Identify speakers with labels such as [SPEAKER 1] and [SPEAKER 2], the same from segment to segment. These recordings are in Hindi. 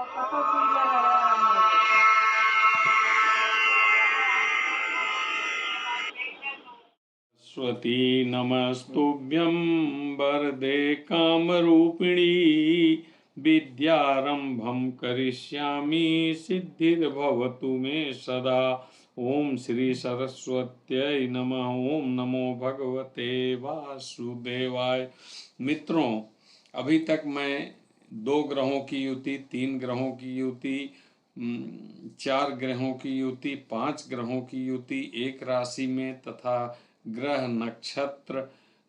[SPEAKER 1] सरस्वती नमस्तुभ्यं वरदे कामरूपिणी विद्यारंभं करिष्यामि सिद्धिर्भवतु मे सदा। ओम श्री सरस्वत्यै नमः। ओम नमो भगवते वासुदेवाय। मित्रों, अभी तक मैं 2 ग्रहों की युति, 3 ग्रहों की युति, 4 ग्रहों की युति, 5 ग्रहों की युति एक राशि में तथा ग्रह, नक्षत्र,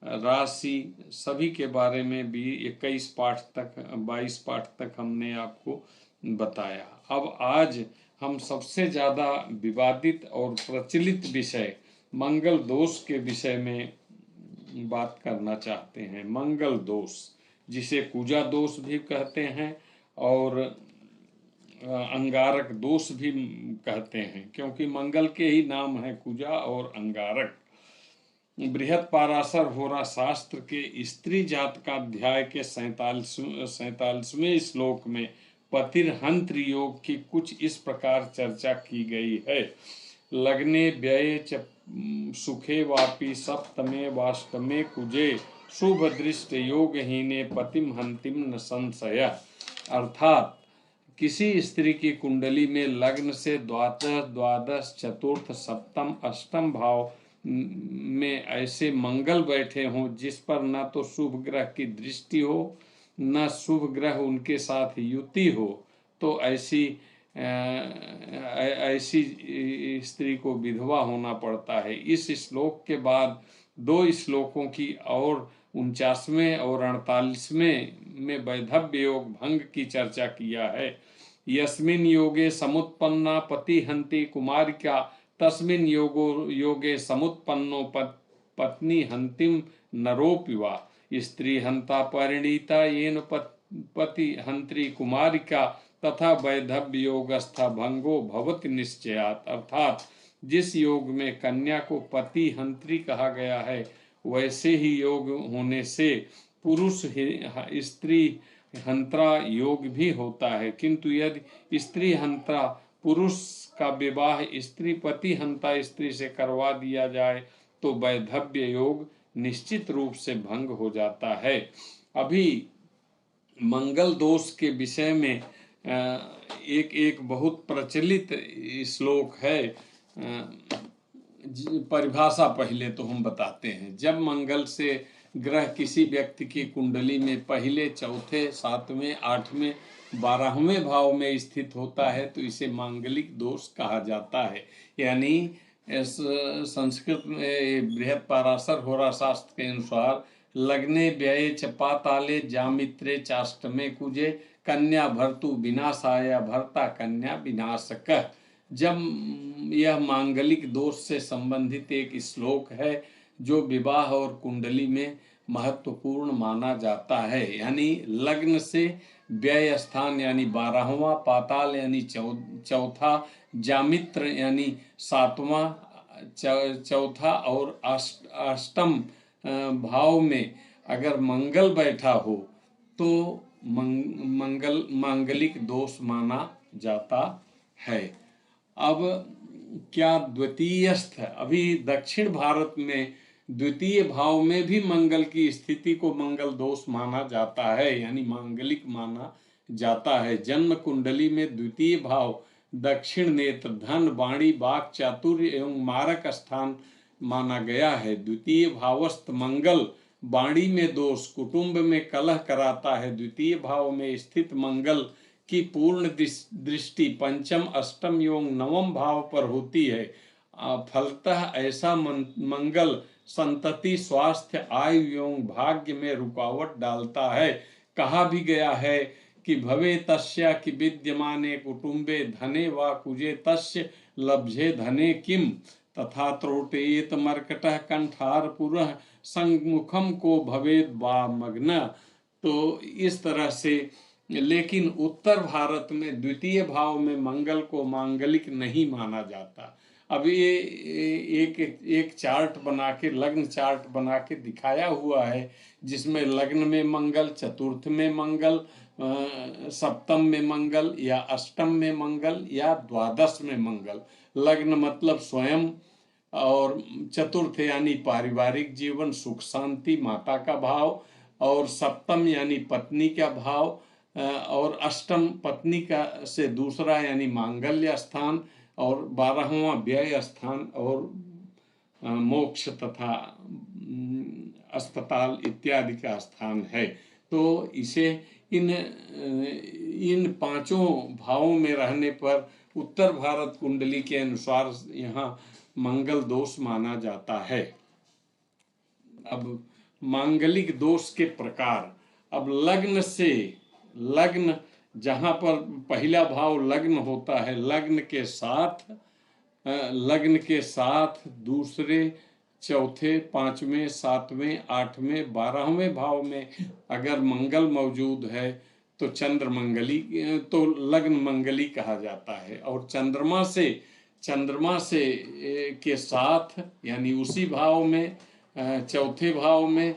[SPEAKER 1] राशि सभी के बारे में भी 21 पाठ तक, 22 पाठ तक हमने आपको बताया। अब आज हम सबसे ज़्यादा विवादित और प्रचलित विषय मंगल दोष के विषय में बात करना चाहते हैं। मंगल दोष, जिसे कुजा दोष भी कहते हैं और अंगारक दोष भी कहते हैं, क्योंकि मंगल के ही नाम है कुजा और अंगारक। बृहत पाराशर होरा शास्त्र के स्त्री जात का अध्याय के 47वें श्लोक में पतिर्हंत्र योग की कुछ इस प्रकार चर्चा की गई है। लग्ने व्यये च सुखे वापि सप्तमे वाष्टमे कुजे शुभ दृष्ट योगहीने पतिम हंतिम न संशय। अर्थात किसी स्त्री की कुंडली में लग्न से द्वादश, द्वादश, चतुर्थ, सप्तम, अष्टम भाव में ऐसे मंगल बैठे हों जिस पर न तो शुभ ग्रह की दृष्टि हो न शुभ ग्रह उनके साथ युति हो, तो ऐसी स्त्री को विधवा होना पड़ता है। इस श्लोक के बाद 2 श्लोकों की और 49वें और 48वें में वैधव्य योग भंग की चर्चा किया है। यस्मिन् योगे समुत्पन्ना पतिहन्ति कुमारिका तस्मिन् योगे समुत्पन्नो पत्नी हंतिम नरोऽपि वा। स्त्री हंता परिणीता येन पति हंत्री कुमारिका तथा वैधव्य योगस्था भंगो भवति निश्चयात्। अर्थात जिस योग में कन्या को पति हंत्री कहा गया है, वैसे ही योग होने से पुरुष स्त्री हंत्रा योग भी होता है। किंतु यदि स्त्री हंत्रा पुरुष का विवाह स्त्री पति हंता स्त्री से करवा दिया जाए तो वैधव्य योग निश्चित रूप से भंग हो जाता है। अभी मंगल दोष के विषय में एक बहुत प्रचलित श्लोक है। परिभाषा पहले तो हम बताते हैं। जब मंगल से ग्रह किसी व्यक्ति की कुंडली में पहले, चौथे, 7वें, 8वें, 12वें भाव में स्थित होता है तो इसे मांगलिक दोष कहा जाता है। यानी संस्कृत में बृहत पाराशर होरा शास्त्र के अनुसार लग्ने व्यये च पाताले जामित्रे चाष्टमे कुजे कन्या भर्तु विनाशाय भर्ता कन्या विनाशकः। जब यह मांगलिक दोष से संबंधित एक श्लोक है जो विवाह और कुंडली में महत्वपूर्ण माना जाता है। यानी लग्न से व्यय स्थान यानी 12वां, पाताल यानी चौथा, जामित्र यानी 7वां, चौथा और अष्टम भाव में अगर मंगल बैठा हो तो मांगलिक दोष माना जाता है। अब क्या द्वितीयस्थ, अभी दक्षिण भारत में द्वितीय भाव में भी मंगल की स्थिति को मंगल दोष माना जाता है, यानी मांगलिक माना जाता है। जन्म कुंडली में द्वितीय भाव दक्षिण नेत्र, धन, वाणी, वाक, चातुर्य एवं मारक स्थान माना गया है। द्वितीय भावस्थ मंगल वाणी में दोष, कुटुंब में कलह कराता है। द्वितीय भाव में स्थित मंगल की पूर्ण दृष्टि पंचम, अष्टम एवं 9वें भाव पर होती है। फलतः ऐसा मंगल संतति, स्वास्थ्य, आयु एवं भाग्य में रुकावट डालता है। कहा भी गया है कि भवे तस्या कि विद्यमाने कुटुंबे धने वा कुजे तस्य लब्धे धने किम तथा त्रोटेत मर्कटः कंठार पुरः संमुखम को भवेद वा मग्न। तो इस तरह से, लेकिन उत्तर भारत में द्वितीय भाव में मंगल को मांगलिक नहीं माना जाता। अब ये एक चार्ट बना के, लग्न चार्ट बना के दिखाया हुआ है जिसमें लग्न में मंगल, चतुर्थ में मंगल, सप्तम में मंगल या अष्टम में मंगल या द्वादश में मंगल। लग्न मतलब स्वयं, और चतुर्थ यानी पारिवारिक जीवन, सुख शांति, माता का भाव, और सप्तम यानी पत्नी का भाव, और अष्टम पत्नी का से दूसरा यानी मांगल्य स्थान, और 12वां व्यय स्थान और मोक्ष तथा अस्पताल इत्यादि का स्थान है। तो इसे इन पांचों भावों में रहने पर उत्तर भारत कुंडली के अनुसार यहाँ मंगल दोष माना जाता है। अब मांगलिक दोष के प्रकार। अब लग्न जहाँ पर पहला भाव लग्न होता है, लग्न के साथ दूसरे, चौथे, पांचवें, सातवें, आठवें, 12वें भाव में अगर मंगल मौजूद है तो तो लग्न मंगली कहा जाता है। और चंद्रमा से के साथ यानी उसी भाव में, चौथे भाव में,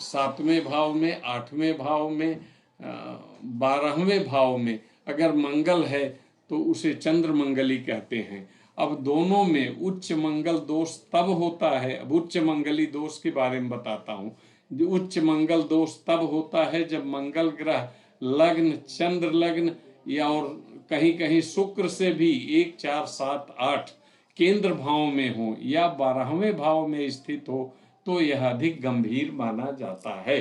[SPEAKER 1] सातवें भाव में, आठवें भाव में, 12वें भाव में अगर मंगल है तो उसे चंद्र मंगली कहते हैं। अब दोनों में उच्च मंगल दोष तब होता है। अब उच्च मंगली दोष के बारे में बताता हूँ। उच्च मंगल दोष तब होता है जब मंगल ग्रह लग्न, चंद्र लग्न या और कहीं कहीं शुक्र से भी 1, 4, 7, 8 केंद्र भाव में हो या 12वें भाव में स्थित हो तो यह अधिक गंभीर माना जाता है।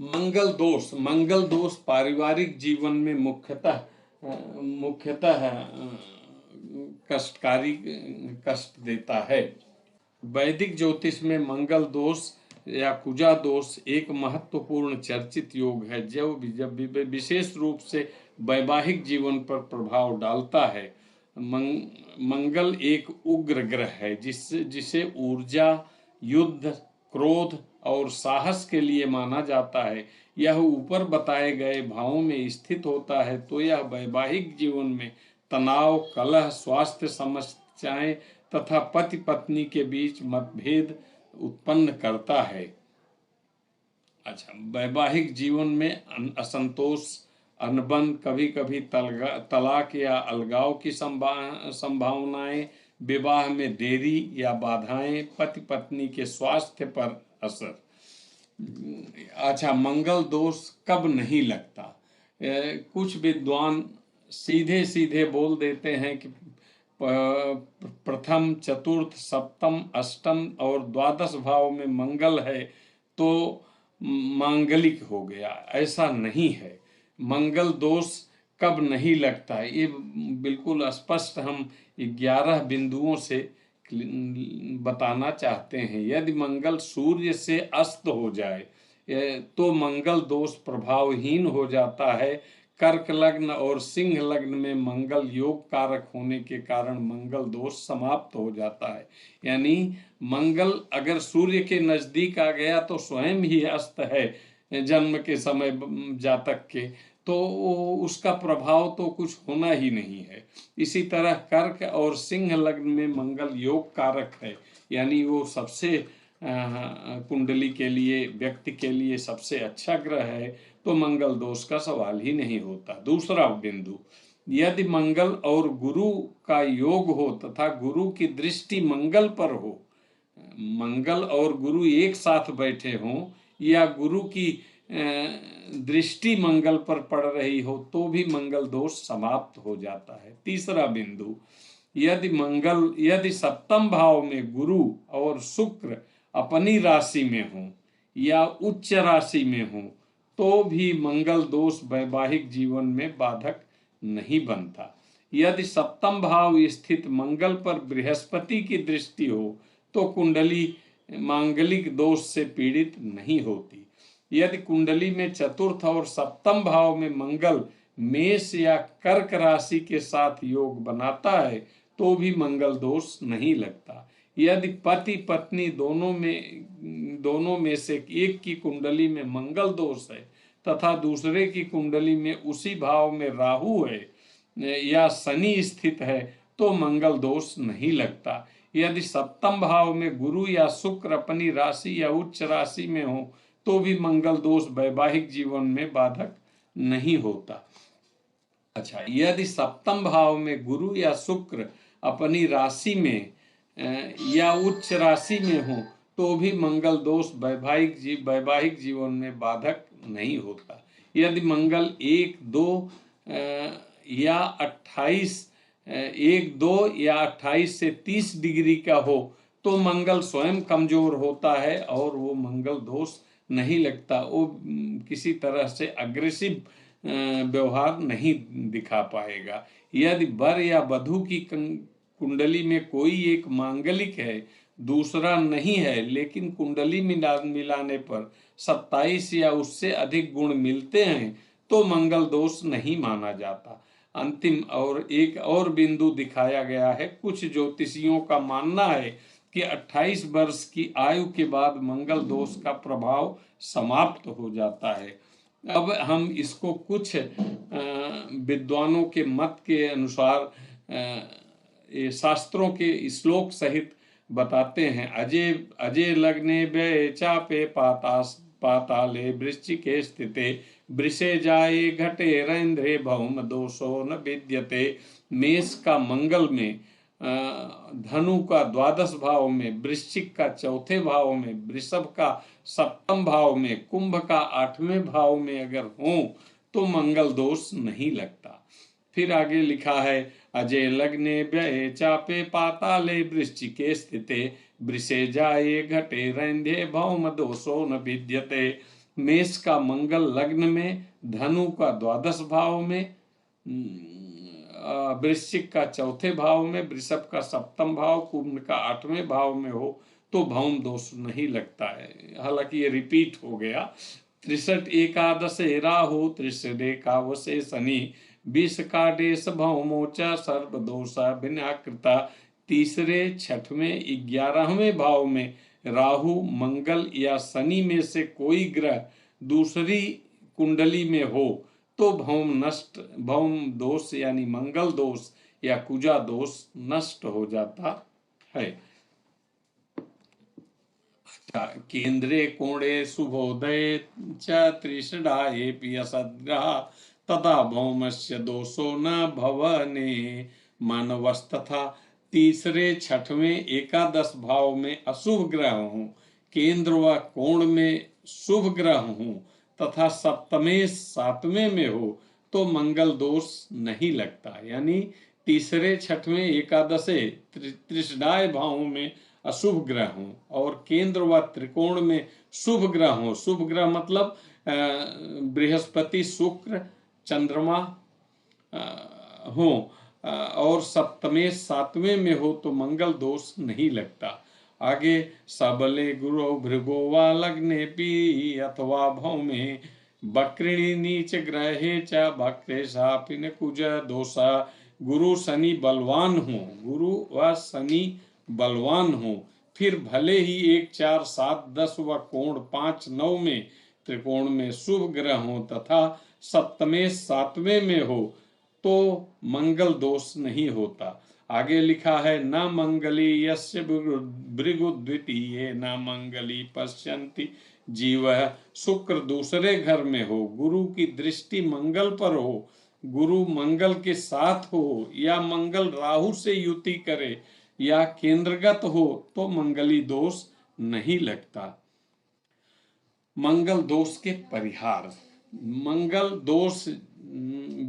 [SPEAKER 1] मंगल दोष पारिवारिक जीवन में मुख्यतः कष्ट देता है। वैदिक ज्योतिष में मंगल दोष या कुजा दोष एक महत्वपूर्ण चर्चित योग है जो विशेष रूप से वैवाहिक जीवन पर प्रभाव डालता है। मंगल एक उग्र ग्रह है जिसे ऊर्जा, युद्ध, क्रोध और साहस के लिए माना जाता है। यह ऊपर बताए गए भावों में स्थित होता है तो यह वैवाहिक जीवन में तनाव, कलह, स्वास्थ्य समस्याएं तथा पति पत्नी के बीच मतभेद उत्पन्न करता है। अच्छा, वैवाहिक जीवन में असंतोष, अनबन, कभी कभी तलाक या अलगाव की संभावनाएं, विवाह में देरी या बाधाएं, पति पत्नी के स्वास्थ्य पर असर। अच्छा, मंगल दोष कब नहीं लगता? कुछ विद्वान सीधे सीधे बोल देते हैं कि प्रथम, चतुर्थ, सप्तम, अष्टम और द्वादश भाव में मंगल है तो मांगलिक हो गया। ऐसा नहीं है। मंगल दोष कब नहीं लगता है ये बिल्कुल स्पष्ट हम 11 बिंदुओं से बताना चाहते हैं। यदि मंगल सूर्य से अस्त हो जाए तो मंगल दोष प्रभावहीन हो जाता है। कर्क लग्न और सिंह लग्न में मंगल योग कारक होने के कारण मंगल दोष समाप्त हो जाता है। यानी मंगल अगर सूर्य के नजदीक आ गया तो स्वयं ही अस्त है जन्म के समय जातक के, तो उसका प्रभाव तो कुछ होना ही नहीं है। इसी तरह कर्क और सिंह लग्न में मंगल योग कारक है, यानी वो सबसे कुंडली के लिए, व्यक्ति के लिए सबसे अच्छा ग्रह है, तो मंगल दोष का सवाल ही नहीं होता। दूसरा बिंदु, यदि मंगल और गुरु का योग हो तथा गुरु की दृष्टि मंगल पर हो, मंगल और गुरु एक साथ बैठे हों या गुरु की दृष्टि मंगल पर पड़ रही हो तो भी मंगल दोष समाप्त हो जाता है। तीसरा बिंदु, यदि सप्तम भाव में गुरु और शुक्र अपनी राशि में हो या उच्च राशि में हो तो भी मंगल दोष वैवाहिक जीवन में बाधक नहीं बनता। यदि सप्तम भाव स्थित मंगल पर बृहस्पति की दृष्टि हो तो कुंडली मांगलिक दोष से पीड़ित नहीं होती। यदि कुंडली में चतुर्थ और सप्तम भाव में मंगल मेष या कर्क राशि के साथ योग बनाता है तो भी मंगल दोष नहीं लगता। यदि पति पत्नी दोनों में से एक की कुंडली में मंगल दोष है तथा दूसरे की कुंडली में उसी भाव में राहु है या शनि स्थित है तो मंगल दोष नहीं लगता। यदि सप्तम भाव में गुरु या शुक्र अपनी राशि या उच्च राशि में हो तो भी मंगल दोष वैवाहिक जीवन में बाधक नहीं होता। अच्छा, यदि सप्तम भाव में गुरु या शुक्र अपनी राशि में या उच्च राशि में हो तो भी मंगल दोष वैवाहिक जीवन में बाधक नहीं होता। यदि मंगल 1, 2 या 28 से 30 डिग्री का हो तो मंगल स्वयं कमजोर होता है और वो मंगल दोष नहीं लगता। वो किसी तरह से अग्रेसिव व्यवहार नहीं दिखा पाएगा। यदि वर या वधू की कुंडली में कोई एक मांगलिक है, दूसरा नहीं है, लेकिन कुंडली मिलाने पर 27 या उससे अधिक गुण मिलते हैं तो मंगल दोष नहीं माना जाता। अंतिम और एक और बिंदु दिखाया गया है। कुछ ज्योतिषियों का मानना है कि 28 वर्ष की आयु के बाद मंगल दोष का प्रभाव समाप्त हो जाता है। अब हम इसको कुछ विद्वानों के मत के अनुसार शास्त्रों के श्लोक सहित बताते हैं। अजय लग्ने व्यय चापे पाताले वृश्चिके स्थिते वृषे जाये घटे रैंद्रे भौम दोषो न विद्यते। मेष का मंगल में, धनु का 12 भाव में, वृश्चिक का 4थे भाव में, वृषभ का 7म भाव में, कुंभ का 8वें भाव में अगर हो तो मंगल दोष नहीं लगता। फिर आगे लिखा है अजय लग्ने व्यय चापे पाताले वृश्चिके स्थिते वृषे जाये घटे रैंधे भौम दोषो न विद्यते। मेष का मंगल लग्न में, धनु का 12 भाव में, वृश्चिक का 4थे भाव में, वृषभ का 7म भाव, कुंभ का 8वें भाव में हो तो भौम दोष नहीं लगता है। हालांकि ये रिपीट हो गया। 63 एकादशे राहु 63 एकावशे शनि 20 काडेश भौमोचा सर्वदोषा विनाकृता। तीसरे, 6वें, 11वें भाव में राहु, मंगल या शनि में से कोई ग्रह दूसरी कुंडली में हो तो भौम दोष यानी मंगल दोष या कुजा दोष नष्ट हो जाता है। केंद्रे कोणे शुभोदय च त्रिषडाये पियसद्ग्रह तथा भौमस्य दोषो न भवने मानवस्तथा। तीसरे, 6वें, एकादश भाव में अशुभ ग्रह हों, केंद्र व कोण में शुभ ग्रह हों तथा सप्तमें 7वें में हो तो मंगल दोष नहीं लगता। यानी तीसरे, 6वें, एकादशे, त्रिषडाय भावों में अशुभ ग्रह हों और केंद्र व त्रिकोण में शुभ ग्रह हों। शुभ ग्रह मतलब बृहस्पति, शुक्र, चंद्रमा हो और सप्तमें 7वें में हो तो मंगल दोष नहीं लगता। आगे सबले गुरु भृगो वा लग्ने पी अथवा भौमे बक्रिणी नीच ग्रहे च भक्रे सापिन कुज दोषा। गुरु शनि बलवान हो, गुरु व शनि बलवान हो, फिर भले ही 1, 4, 7, 10 व कोण 5, 9 में त्रिकोण में शुभ ग्रह हो तथा सप्तमें 7वें में हो तो मंगल दोष नहीं होता। आगे लिखा है न मंगली यस्य भृगु द्वितीये न मंगली पश्यन्ति जीव। शुक्र दूसरे घर में हो, गुरु की दृष्टि मंगल पर हो, गुरु मंगल के साथ हो या मंगल राहु से युति करे या केंद्रगत हो तो मंगली दोष नहीं लगता। मंगल दोष के परिहार। मंगल दोष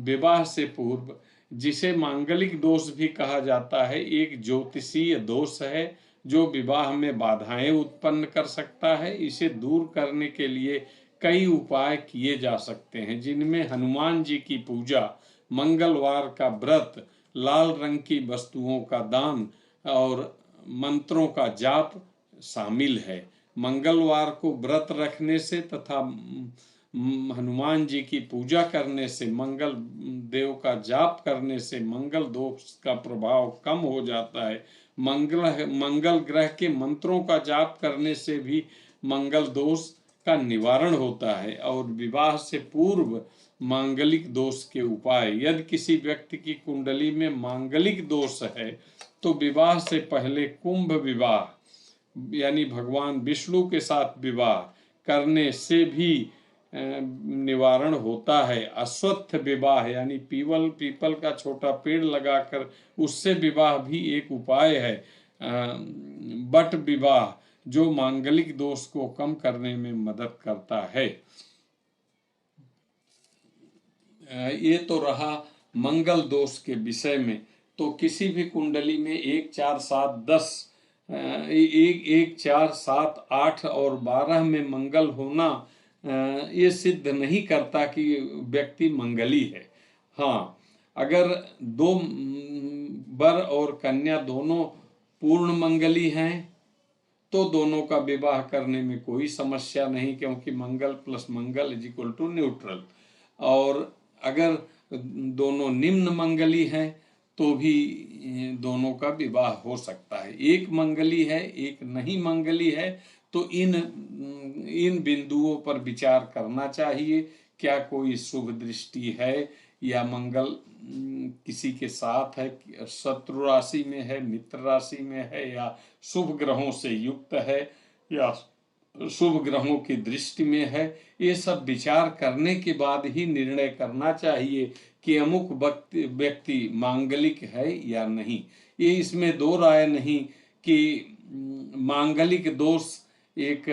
[SPEAKER 1] विवाह से पूर्व, जिसे मांगलिक दोष भी कहा जाता है, एक ज्योतिषीय दोष है जो विवाह में बाधाएं उत्पन्न कर सकता है। इसे दूर करने के लिए कई उपाय किए जा सकते हैं, जिनमें हनुमान जी की पूजा, मंगलवार का व्रत, लाल रंग की वस्तुओं का दान और मंत्रों का जाप शामिल है। मंगलवार को व्रत रखने से तथा हनुमान जी की पूजा करने से, मंगल देव का जाप करने से मंगल दोष का प्रभाव कम हो जाता है। मंगल ग्रह के मंत्रों का जाप करने से भी मंगल दोष का निवारण होता है। और विवाह से पूर्व मांगलिक दोष के उपाय। यदि किसी व्यक्ति की कुंडली में मांगलिक दोष है तो विवाह से पहले कुंभ विवाह यानी भगवान विष्णु के साथ विवाह, करने से भी निवारण होता है। अश्वत्थ विवाह यानी पीपल का छोटा पेड़ लगाकर उससे विवाह भी एक उपाय है। बट विवाह जो मांगलिक दोष को कम करने में मदद करता है। ये तो रहा मंगल दोष के विषय में। तो किसी भी कुंडली में 1, 4, 7, 10 1, 4, 7, 8 और 12 में मंगल होना ये सिद्ध नहीं करता कि व्यक्ति मंगली है। हाँ, अगर दो वर और कन्या दोनों पूर्ण मंगली हैं तो दोनों का विवाह करने में कोई समस्या नहीं, क्योंकि Mangal plus Mangal is equal to neutral. और अगर दोनों निम्न मंगली हैं तो भी दोनों का विवाह हो सकता है। एक मंगली है, एक नहीं मंगली है, तो इन बिंदुओं पर विचार करना चाहिए। क्या कोई शुभ दृष्टि है, या मंगल किसी के साथ है, शत्रु राशि में है, मित्र राशि में है, या शुभ ग्रहों से युक्त है, या शुभ ग्रहों की दृष्टि में है। ये सब विचार करने के बाद ही निर्णय करना चाहिए कि अमुक व्यक्ति मांगलिक है या नहीं। ये इसमें दो राय नहीं कि मांगलिक दोष एक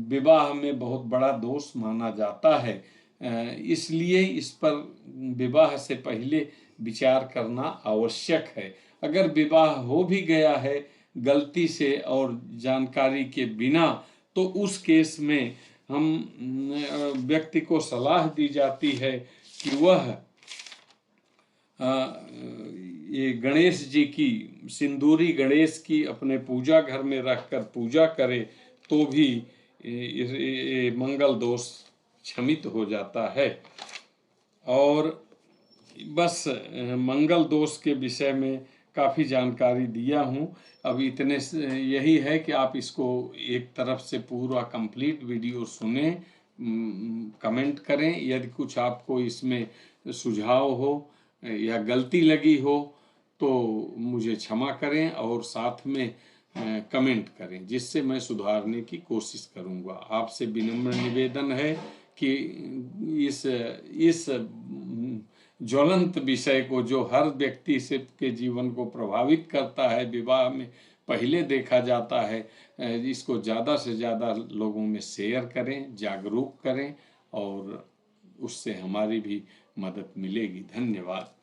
[SPEAKER 1] विवाह में बहुत बड़ा दोष माना जाता है, इसलिए इस पर विवाह से पहले विचार करना आवश्यक है। अगर विवाह हो भी गया है गलती से और जानकारी के बिना, तो उस केस में हम व्यक्ति को सलाह दी जाती है कि वह ये गणेश जी की, सिंदूरी गणेश की अपने पूजा घर में रखकर पूजा करे तो भी ये मंगल दोष क्षमित हो जाता है। और बस मंगल दोष के विषय में काफ़ी जानकारी दिया हूँ। अब इतने यही है कि आप इसको एक तरफ से पूरा कंप्लीट वीडियो सुने, कमेंट करें। यदि कुछ आपको इसमें सुझाव हो या गलती लगी हो तो मुझे क्षमा करें और साथ में कमेंट करें, जिससे मैं सुधारने की कोशिश करूँगा। आपसे विनम्र निवेदन है कि इस ज्वलंत विषय को, जो हर व्यक्ति से के जीवन को प्रभावित करता है, विवाह में पहले देखा जाता है, इसको ज़्यादा से ज़्यादा लोगों में शेयर करें, जागरूक करें, और उससे हमारी भी मदद मिलेगी। धन्यवाद।